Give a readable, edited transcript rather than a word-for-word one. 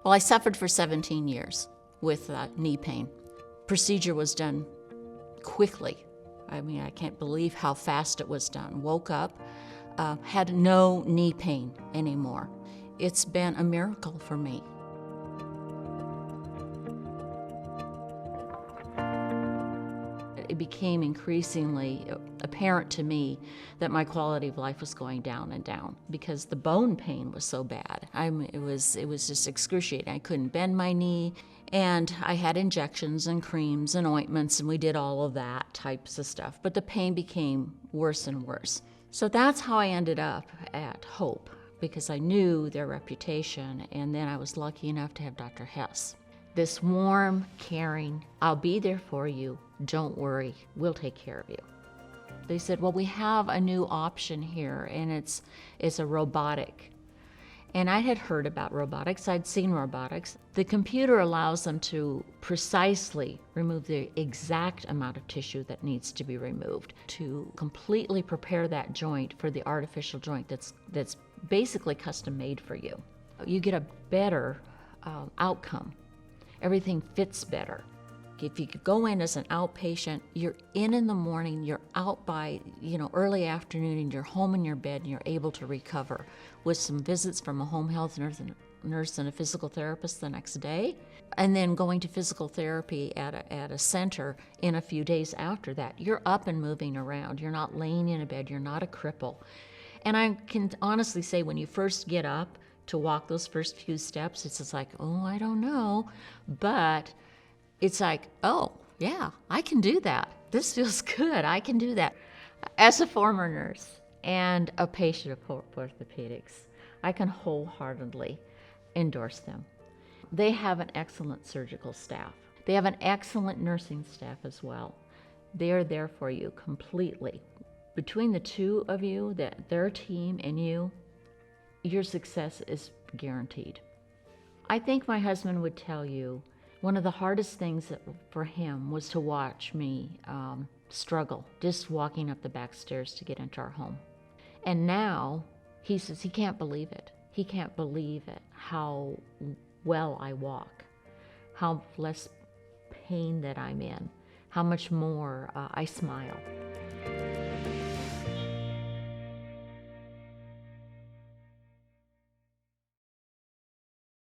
Well, I suffered for 17 years with knee pain. Procedure was done quickly. I mean, I can't believe how fast it was done. Woke up, had no knee pain anymore. It's been a miracle for me. It became increasingly apparent to me that my quality of life was going down and down because the bone pain was so bad. It was just excruciating. I couldn't bend my knee, and I had injections and creams and ointments, and we did all of that types of stuff. But the pain became worse and worse. So that's how I ended up at Hope, because I knew their reputation, and then I was lucky enough to have Dr. Hess. This warm, caring, I'll be there for you, don't worry, we'll take care of you. They said, well, we have a new option here, and it's a robotic. And I had heard about robotics, I'd seen robotics. The computer allows them to precisely remove the exact amount of tissue that needs to be removed, to completely prepare that joint for the artificial joint that's basically custom made for you. You get a better outcome. Everything fits better. If you could go in as an outpatient, you're in the morning, you're out by early afternoon, and you're home in your bed and you're able to recover with some visits from a home health nurse and a physical therapist the next day, and then going to physical therapy at a center in a few days after that. You're up and moving around. You're not laying in a bed. You're not a cripple. And I can honestly say when you first get up to walk those first few steps, it's just like, oh, I don't know. But it's like, oh, yeah, I can do that. This feels good. I can do that. As a former nurse and a patient of Hope Orthopedics, I can wholeheartedly endorse them. They have an excellent surgical staff. They have an excellent nursing staff as well. They are there for you completely. Between the two of you, their team and you, your success is guaranteed. I think my husband would tell you one of the hardest things for him was to watch me struggle just walking up the back stairs to get into our home. And now he says he can't believe it. He can't believe it, how well I walk, how less pain that I'm in, how much more I smile.